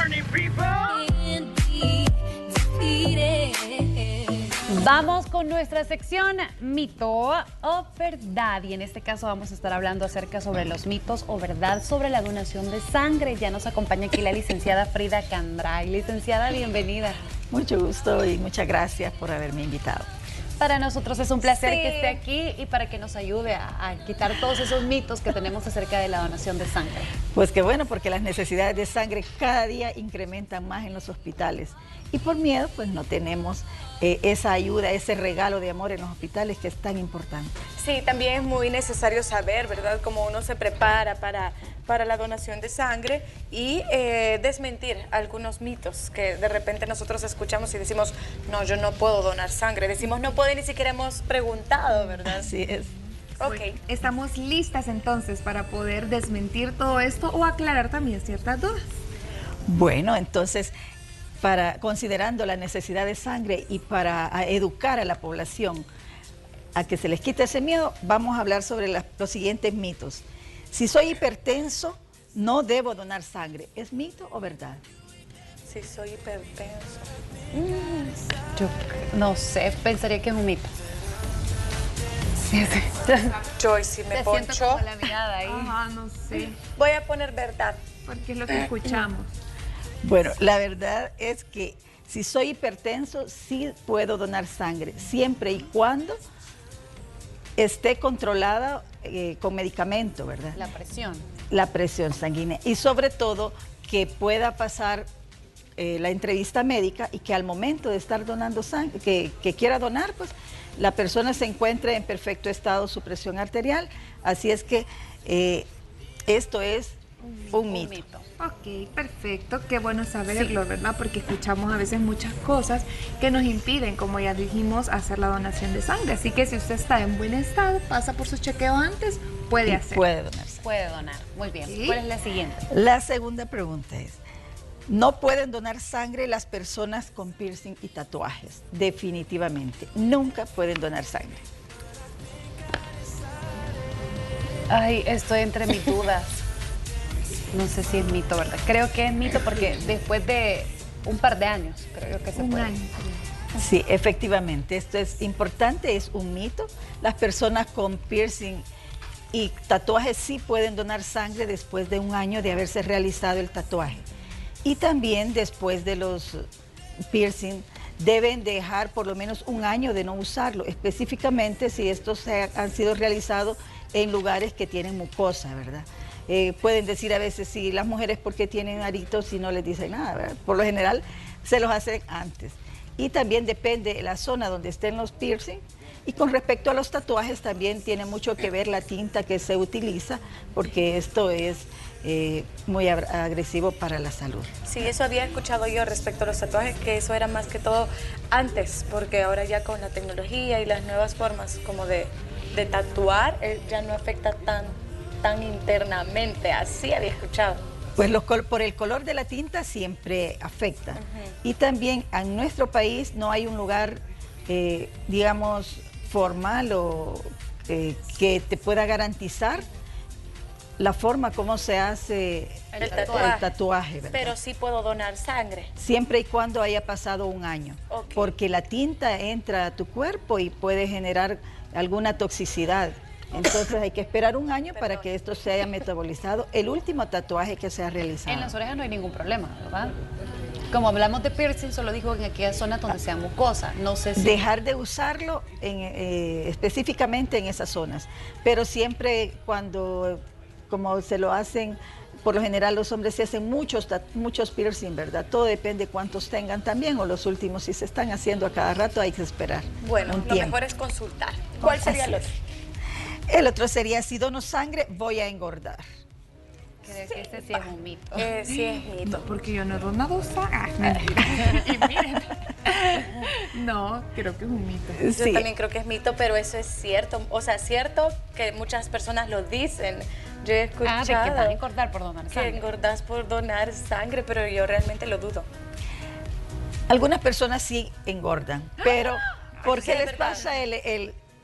morning, people. Vamos con nuestra sección Mito o Verdad, y en este caso vamos a estar hablando acerca sobre los mitos o verdad sobre la donación de sangre. Ya nos acompaña aquí la licenciada Frida Cambray. Licenciada, bienvenida. Mucho gusto y muchas gracias por haberme invitado. Para nosotros es un placer Sí. que esté aquí y para que nos ayude a quitar todos esos mitos que tenemos acerca de la donación de sangre. Pues qué bueno, porque las necesidades de sangre cada día incrementan más en los hospitales. Y por miedo, pues no tenemos esa ayuda, ese regalo de amor en los hospitales que es tan importante. Sí, también es muy necesario saber, ¿verdad?, cómo uno se prepara para la donación de sangre y desmentir algunos mitos que de repente nosotros escuchamos y decimos, no, yo no puedo donar sangre. Decimos, no puedo, ni siquiera hemos preguntado, ¿verdad? Así es. Ok. Estamos listas entonces para poder desmentir todo esto o aclarar también ciertas dudas. Bueno, entonces, considerando la necesidad de sangre y para educar a la población a que se les quite ese miedo, vamos a hablar sobre los siguientes mitos. Si soy hipertenso, no debo donar sangre. ¿Es mito o verdad? Si soy hipertenso. Yo no sé, pensaría que es un mito. Sí, sí. Joyce, si me Te siento poncho, como la mirada ahí. Ajá, no sé, voy a poner verdad. porque es lo que escuchamos. Bueno, la verdad es que si soy hipertenso, sí puedo donar sangre, siempre y cuando esté controlada con medicamento, ¿verdad? La presión. La presión sanguínea. Y sobre todo que pueda pasar la entrevista médica y que al momento de estar donando sangre, que quiera donar, pues la persona se encuentre en perfecto estado su presión arterial. Así es que esto es un mito. Ok, perfecto, qué bueno saberlo, ¿verdad? Porque escuchamos a veces muchas cosas que nos impiden, como ya dijimos, hacer la donación de sangre. Así que si usted está en buen estado, pasa por su chequeo antes, puede Y hacer. puede donar sangre. Puede donar. Muy bien. Sí. ¿Cuál es la siguiente? La segunda pregunta es, no pueden donar sangre las personas con piercing y tatuajes, definitivamente. Nunca pueden donar sangre. Ay, estoy entre mis dudas. No sé si es mito, ¿verdad? Creo que es mito porque después de un par de años, creo que se Un puede. año. Sí, efectivamente, esto es importante, es un mito. Las personas con piercing y tatuajes sí pueden donar sangre después de un año de haberse realizado el tatuaje. Y también después de los piercing deben dejar por lo menos un año de no usarlo, específicamente si estos han sido realizados en lugares que tienen mucosa, ¿verdad? Pueden decir a veces, si las mujeres porque tienen aritos y no les dicen nada, ¿verdad? Por lo general se los hacen antes. Y también depende de la zona donde estén los piercing. Y con respecto a los tatuajes también tiene mucho que ver la tinta que se utiliza, porque esto es muy agresivo para la salud. Sí, eso había escuchado yo respecto a los tatuajes, que eso era más que todo antes, porque ahora ya con la tecnología y las nuevas formas como de tatuar, ya no afecta tan internamente, así había escuchado. Pues por el color de la tinta siempre afecta. Y también en nuestro país no hay un lugar, digamos, formal o que te pueda garantizar la forma como se hace El tatuaje, ¿verdad? Pero sí puedo donar sangre. Siempre y cuando haya pasado un año, Ok. porque la tinta entra a tu cuerpo y puede generar alguna toxicidad. Entonces hay que esperar un año para que esto se haya metabolizado. El último tatuaje que se ha realizado. En las orejas no hay ningún problema, ¿verdad? Como hablamos de piercing, solo dijo en aquella zona donde sea mucosa. No sé si... Dejar de usarlo específicamente en esas zonas, pero siempre cuando, como se lo hacen, por lo general los hombres se hacen muchos piercing, ¿verdad? Todo depende de cuántos tengan también, o los últimos si se están haciendo a cada rato hay que esperar Bueno, un lo tiempo. mejor es consultar. ¿Cuál sería el Así otro? El otro sería, si dono sangre, voy a engordar. Creo que ese sí es un mito. Sí es mito. No, porque yo no he donado sangre. Y miren. No, creo que es un mito. Yo Sí. también creo que es mito, pero eso es cierto. O sea, es cierto que muchas personas lo dicen. Yo he escuchado de que van a engordar por donar que sangre. engordás por donar sangre, pero yo realmente lo dudo. Algunas personas sí engordan, pero ¿por sí qué es les verdad. pasa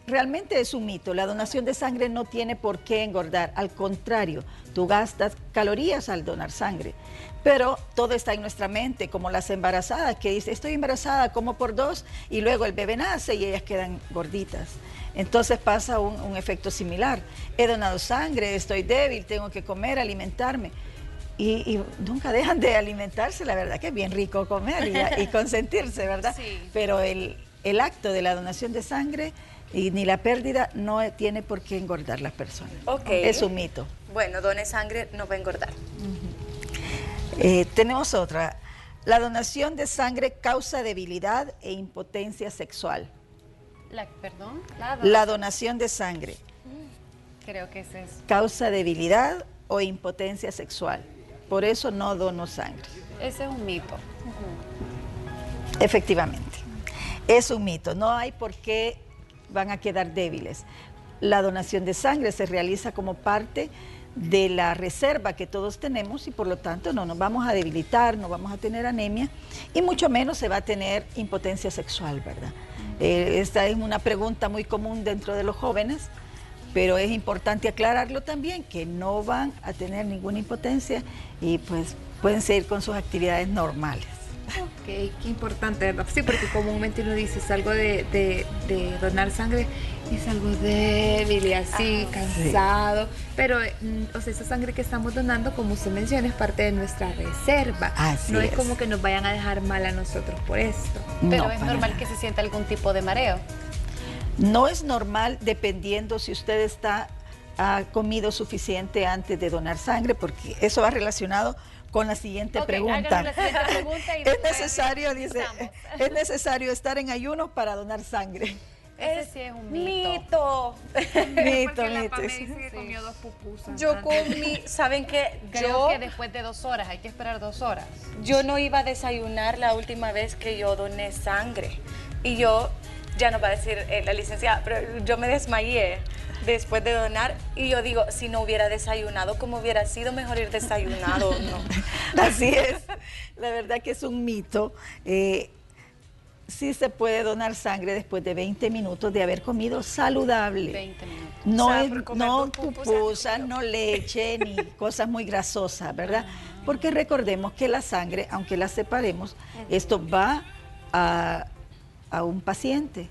realmente es un mito. La donación de sangre no tiene por qué engordar. Al contrario, tú gastas calorías al donar sangre. Pero todo está en nuestra mente, como las embarazadas que dicen, estoy embarazada, como por 2, y luego el bebé nace y ellas quedan gorditas. Entonces pasa un efecto similar. He donado sangre, estoy débil, tengo que comer, alimentarme. Y nunca dejan de alimentarse, la verdad que es bien rico comer y consentirse, ¿verdad? Sí. Pero el acto de la donación de sangre y ni la pérdida no tiene por qué engordar las personas. Ok. Es un mito. Bueno, done sangre, no va a engordar. Tenemos otra. La donación de sangre causa debilidad e impotencia sexual. Perdón. La donación de sangre Creo que ese es. causa debilidad o impotencia sexual. Por eso no dono sangre. Ese es un mito. Efectivamente, es un mito. No hay por qué van a quedar débiles. La donación de sangre se realiza como parte de la reserva que todos tenemos y por lo tanto no nos vamos a debilitar, no vamos a tener anemia y mucho menos se va a tener impotencia sexual, ¿verdad? Esta es una pregunta muy común dentro de los jóvenes, pero es importante aclararlo también, que no van a tener ninguna impotencia y pues pueden seguir con sus actividades normales. Ok, qué importante, ¿verdad? Sí, porque comúnmente uno dice es algo de donar sangre, es algo débil y así, cansado, pero o sea, esa sangre que estamos donando, como usted menciona, es parte de nuestra reserva. Así no es es. como que nos vayan a dejar mal a nosotros por esto. Pero No, es para normal nada. que se sienta algún tipo de mareo. No es normal dependiendo si usted ha comido suficiente antes de donar sangre, porque eso va relacionado con la siguiente Ok, pregunta. háganos la siguiente pregunta y Es después necesario, dice, empezamos. es necesario estar en ayuno para donar sangre. Ese sí es un mito. Mito. Mito, Porque la mito. PAME dice que comió 2 pupusas. Yo antes. comí, ¿saben qué? Creo que después de 2 horas, hay que esperar 2 horas. Yo no iba a desayunar la última vez que yo doné sangre. Y yo, ya no va a decir la licenciada, pero yo me desmayé después de donar. Y yo digo, si no hubiera desayunado, ¿cómo hubiera sido mejor ir desayunado? No. Así es. La verdad que es un mito. Sí se puede donar sangre después de 20 minutos de haber comido saludable. 20 minutos. No O sea, es por comer no dos pupusas, pupusas, no leche, ni cosas muy grasosas, ¿verdad? Porque recordemos que la sangre, aunque la separemos, esto va a un paciente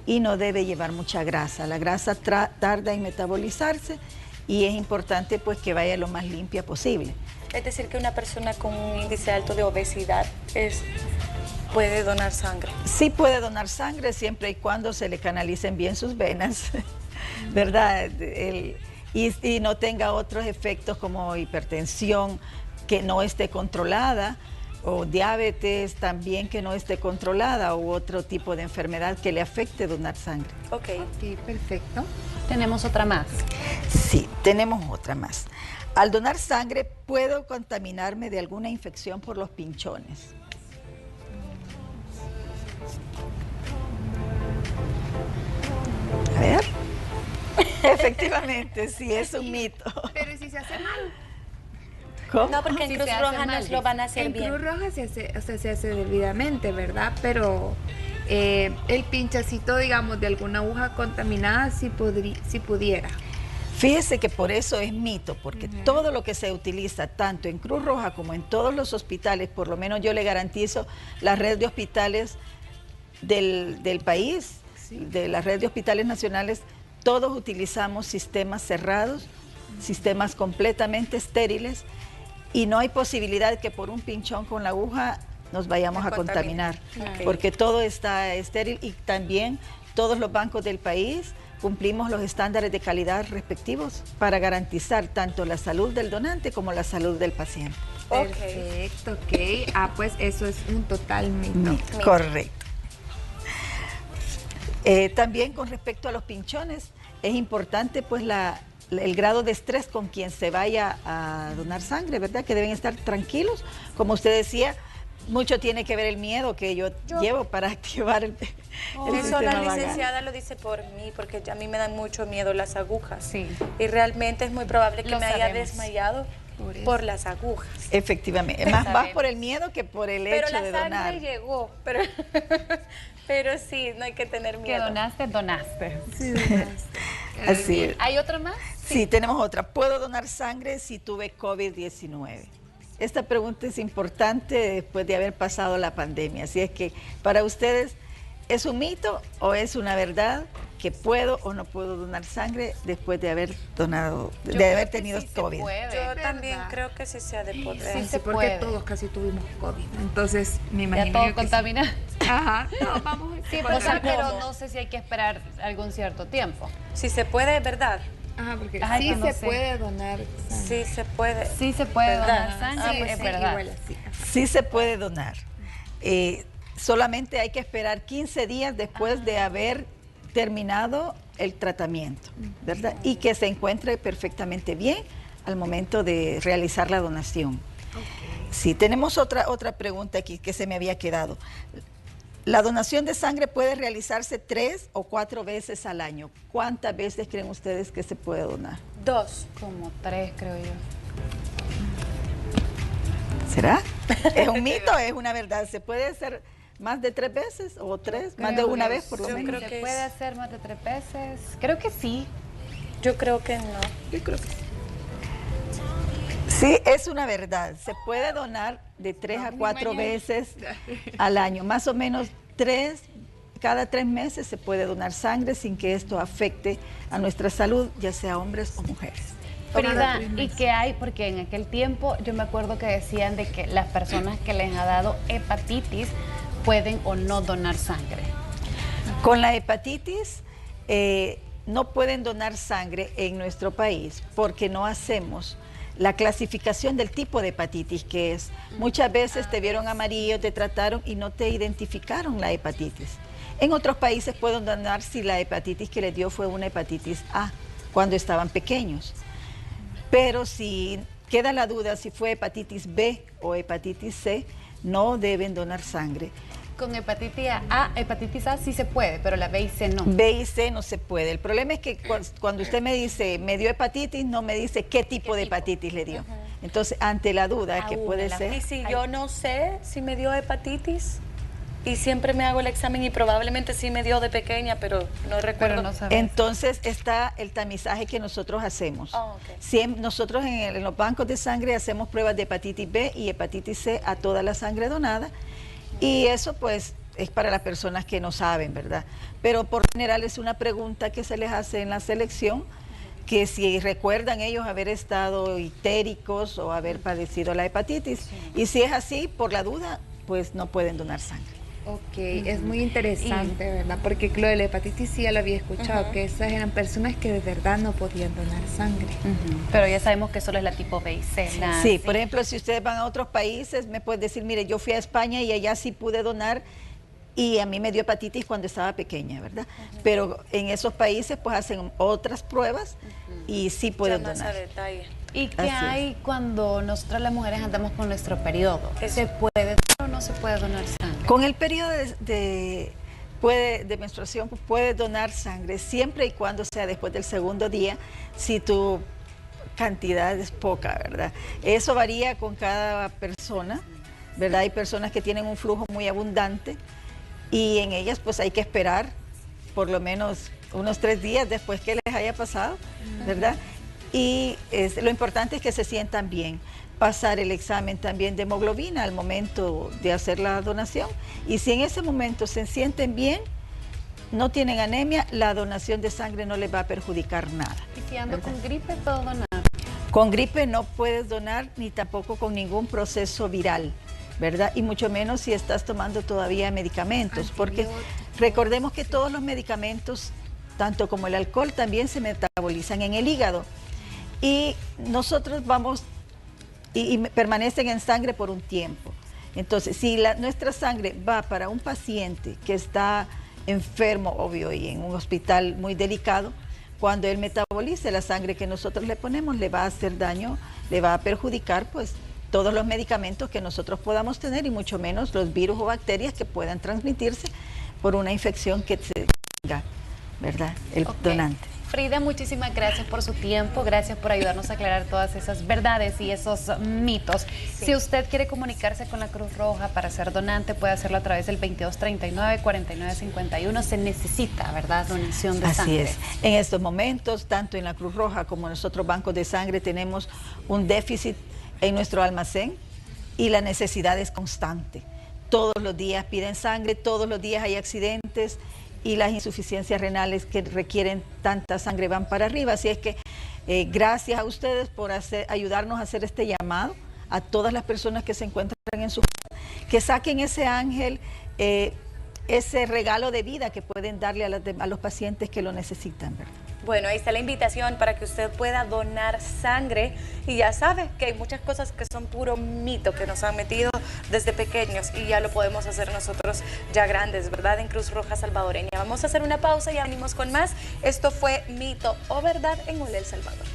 y no debe llevar mucha grasa. La grasa tarda en metabolizarse y es importante pues que vaya lo más limpia posible. Es decir, que una persona con un índice alto de obesidad puede donar sangre. Sí puede donar sangre siempre y cuando se le canalicen bien sus venas, ¿verdad? Y no tenga otros efectos como hipertensión que no esté controlada o diabetes también que no esté controlada u otro tipo de enfermedad que le afecte donar sangre. Ok. Ok, perfecto. Tenemos otra más. Sí, tenemos otra más. Al donar sangre, ¿puedo contaminarme de alguna infección por los pinchones? A ver. Efectivamente, sí, es un mito. Pero ¿y si se hace mal? ¿Cómo? No, porque en Si Cruz se hace Roja mal, nos lo van a hacer En bien. Cruz Roja se hace, o sea, se hace debidamente, ¿verdad? Pero el pinchacito, digamos, de alguna aguja contaminada, si pudiera. Fíjese que por eso es mito, porque todo lo que se utiliza tanto en Cruz Roja como en todos los hospitales, por lo menos yo le garantizo la red de hospitales del país, de la red de hospitales nacionales, todos utilizamos sistemas cerrados, sistemas completamente estériles y no hay posibilidad que por un pinchón con la aguja nos vayamos a contaminar, Ok. porque todo está estéril y también todos los bancos del país cumplimos los estándares de calidad respectivos para garantizar tanto la salud del donante como la salud del paciente. Ok. Perfecto, ok. Ah, pues eso es un total mito. Correcto. También con respecto a los pinchones, es importante pues el grado de estrés con quien se vaya a donar sangre, ¿verdad? Que deben estar tranquilos. Como usted decía, mucho tiene que ver el miedo que yo llevo para activar el Eso sistema la vagal. licenciada lo dice por mí, porque a mí me dan mucho miedo las agujas. Sí. Y realmente es muy probable que Lo me haya sabemos. desmayado Por eso. por las agujas. Efectivamente, más Sabemos. por el miedo que por el Pero hecho la de sangre donar. llegó, pero sí, no hay que tener Que miedo. donaste, donaste. Sí, donaste. Así es. ¿Hay otro más? Sí, tenemos otra. ¿Puedo donar sangre si tuve COVID-19? Esta pregunta es importante después de haber pasado la pandemia. Así es que para ustedes, ¿es un mito o es una verdad que puedo o no puedo donar sangre después de haber donado, Yo de creo haber que tenido sí se COVID? puede. Yo ¿Verdad? también creo que sí se ha de poder. Sí Sí, se porque puede. todos casi tuvimos COVID. Entonces, me Ya imagino todo yo que sí. contaminado. Ajá. No, vamos a Sí, ver. o sea, pero ¿Cómo? no sé si hay que esperar algún cierto tiempo. Si se puede, ¿verdad? Ajá, porque Ay, sí que no se sé. puede donar sangre. Sí se puede. Sí se puede ¿Verdad? donar sangre, Sí, es sí, verdad. igual así. Sí se puede donar. Solamente hay que esperar 15 días después de haber terminado el tratamiento, ¿verdad? Y que se encuentre perfectamente bien al momento de realizar la donación. Sí, tenemos otra pregunta aquí que se me había quedado. La donación de sangre puede realizarse 3 o 4 veces al año. ¿Cuántas veces creen ustedes que se puede donar? 2. Como 3, creo yo. ¿Será? ¿Es un mito o es una verdad? ¿Se puede hacer más de 3 veces o 3? Más de Creo una que vez por lo yo menos. creo ¿Se que puede es- hacer más de 3 veces? Creo que sí. Yo creo que no. Yo creo que sí. Sí, es una verdad. Se puede donar de 3 a 4 veces al año. Más o menos cada 3 meses se puede donar sangre sin que esto afecte a nuestra salud, ya sea hombres o mujeres. Frida, ¿y qué hay? Porque en aquel tiempo yo me acuerdo que decían de que las personas que les ha dado hepatitis pueden o no donar sangre. Con la hepatitis no pueden donar sangre en nuestro país porque no hacemos la clasificación del tipo de hepatitis que es. Muchas veces te vieron amarillo, te trataron y no te identificaron la hepatitis. En otros países pueden donar si la hepatitis que les dio fue una hepatitis A cuando estaban pequeños. Pero si queda la duda si fue hepatitis B o hepatitis C, no deben donar sangre. Con hepatitis A sí se puede, pero la B y C no. B y C no se puede. El problema es que cuando usted me dice, me dio hepatitis, no me dice qué tipo de hepatitis le dio. Entonces, ante la duda que Aún puede en la ser... Y si yo no sé si me dio hepatitis y siempre me hago el examen y probablemente sí me dio de pequeña, pero no recuerdo. Pero no sabes. Entonces está el tamizaje que nosotros hacemos. Ah, ok. Nosotros en los bancos de sangre hacemos pruebas de hepatitis B y hepatitis C a toda la sangre donada. Y eso pues es para las personas que no saben, ¿verdad? Pero por general es una pregunta que se les hace en la selección, que si recuerdan ellos haber estado histéricos o haber padecido la hepatitis. Y si es así, por la duda, pues no pueden donar sangre. Ok, es muy interesante, ¿verdad? Porque lo de la hepatitis sí ya lo había escuchado, que esas eran personas que de verdad no podían donar sangre. Pero ya sabemos que solo es la tipo B y C. la Sí, C. por ejemplo, si ustedes van a otros países, me pueden decir, mire, yo fui a España y allá sí pude donar y a mí me dio hepatitis cuando estaba pequeña, ¿verdad? Pero en esos países pues hacen otras pruebas y sí Ya pueden más a donar. detalle. ¿Y qué Así es. hay cuando nosotras las mujeres andamos con nuestro periodo? Eso. ¿Se puede donar o no se puede donar sangre? Con el periodo de menstruación pues, puedes donar sangre siempre y cuando sea después del segundo día, si tu cantidad es poca, ¿verdad? Eso varía con cada persona, ¿verdad? Hay personas que tienen un flujo muy abundante y en ellas pues hay que esperar por lo menos unos 3 días después que les haya pasado, ¿verdad? Y lo importante es que se sientan bien, pasar el examen también de hemoglobina al momento de hacer la donación y si en ese momento se sienten bien, no tienen anemia, la donación de sangre no les va a perjudicar nada. ¿Y si ando con gripe puedo donar? Con gripe no puedes donar ni tampoco con ningún proceso viral, ¿verdad? Y mucho menos si estás tomando todavía medicamentos, porque recordemos que todos los medicamentos, tanto como el alcohol, también se metabolizan en el hígado. Y nosotros vamos y permanecen en sangre por un tiempo. Entonces, si nuestra sangre va para un paciente que está enfermo, obvio, y en un hospital muy delicado, cuando él metabolice la sangre que nosotros le ponemos, le va a hacer daño, le va a perjudicar, pues, todos los medicamentos que nosotros podamos tener y mucho menos los virus o bacterias que puedan transmitirse por una infección que se tenga, ¿verdad? El donante. Frida, muchísimas gracias por su tiempo, gracias por ayudarnos a aclarar todas esas verdades y esos mitos. Sí. Si usted quiere comunicarse con la Cruz Roja para ser donante, puede hacerlo a través del 2239-4951. Se necesita, ¿verdad?, donación de sangre. Así es. En estos momentos, tanto en la Cruz Roja como en los otros bancos de sangre, tenemos un déficit en nuestro almacén y la necesidad es constante. Todos los días piden sangre, todos los días hay accidentes y las insuficiencias renales que requieren tanta sangre van para arriba. Así es que gracias a ustedes por ayudarnos a hacer este llamado a todas las personas que se encuentran en su casa, que saquen ese ángel, ese regalo de vida que pueden darle a los pacientes que lo necesitan, ¿verdad? Bueno, ahí está la invitación para que usted pueda donar sangre y ya sabe que hay muchas cosas que son puro mito que nos han metido desde pequeños y ya lo podemos hacer nosotros ya grandes, ¿verdad? En Cruz Roja Salvadoreña. Vamos a hacer una pausa y ya venimos con más. Esto fue Mito o Verdad en Hola El Salvador.